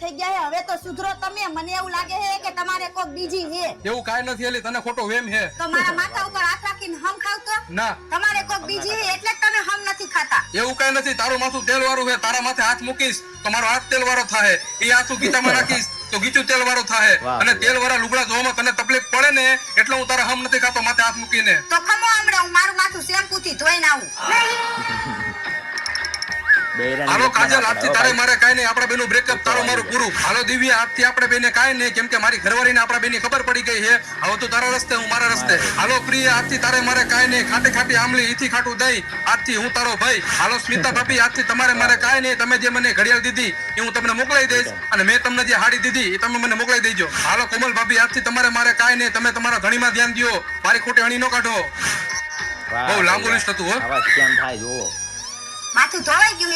થઈ ગયા હે હવે તો સુધરો તમે મને એવું લાગે છે કે તમારે કોક બીજી હે એવું કાઈ નથી એલી તને ખોટો વેમ હે તો મારા માથા ઉપર હાથ રાખીને હમ ખાવ તો ના તમારે કોક બીજી હે એટલે જ તમે હમ નથી ખાતા એવું કાઈ નથી તારું માથું તેલ વાળું હે તારા માથે હાથ મૂકીશ તો મારો હાથ તેલ વાળો થાય એ હાથું ગીચામાં નાખીશ તો ગીચું તેલ વાળો થાય અને તેલ વાળા લુગડા ધોવામાં તને તકલીફ પડે ને એટલે હું તારા હમ નથી ખાતો માથે હાથ મૂકીને તો ખમો હમણાં હું મારું માથું શેમ્પુ થી ધોઈને આવું હાલો કાજલ આજથી તારે મારે કાઈ નહીં આપણા બેનું બ્રેકઅપ તારું મારું પૂરું હાલો દિવ્યા આજથી આપણે બેને કાઈ નહીં કેમ કે મારી ઘરવાળીને આપણા બેની ખબર પડી ગઈ છે હવે તું તારા રસ્તે હું મારા રસ્તે હાલો પ્રિયા આજથી તારે મારે કાઈ નહીં ખાટી ખાટી આમલી ઈથી ખાટું દહીં આજથી હું તારો ભાઈ હાલો સ્મિતા ભાભી આજથી તમારે મારે કાઈ નહીં તમે જે મને ઘડિયાળ દીધી એ હું તમને મોકલાઈ દઈશ અને મેં તમને જે હાડી દીધી એ તમે મને મોકલાઈ દેજો હાલો કોમલ ભાભી આજથી તમારે મારે કાઈ નહીં તમે તમારા ધણીમાં ધ્યાન દો મારી ખોટી હણી નો કાઢો બહુ લાંબુ લિસ્ટ હતું હો આવા કેમ થાય જો માથું ધોવાઈ ગયું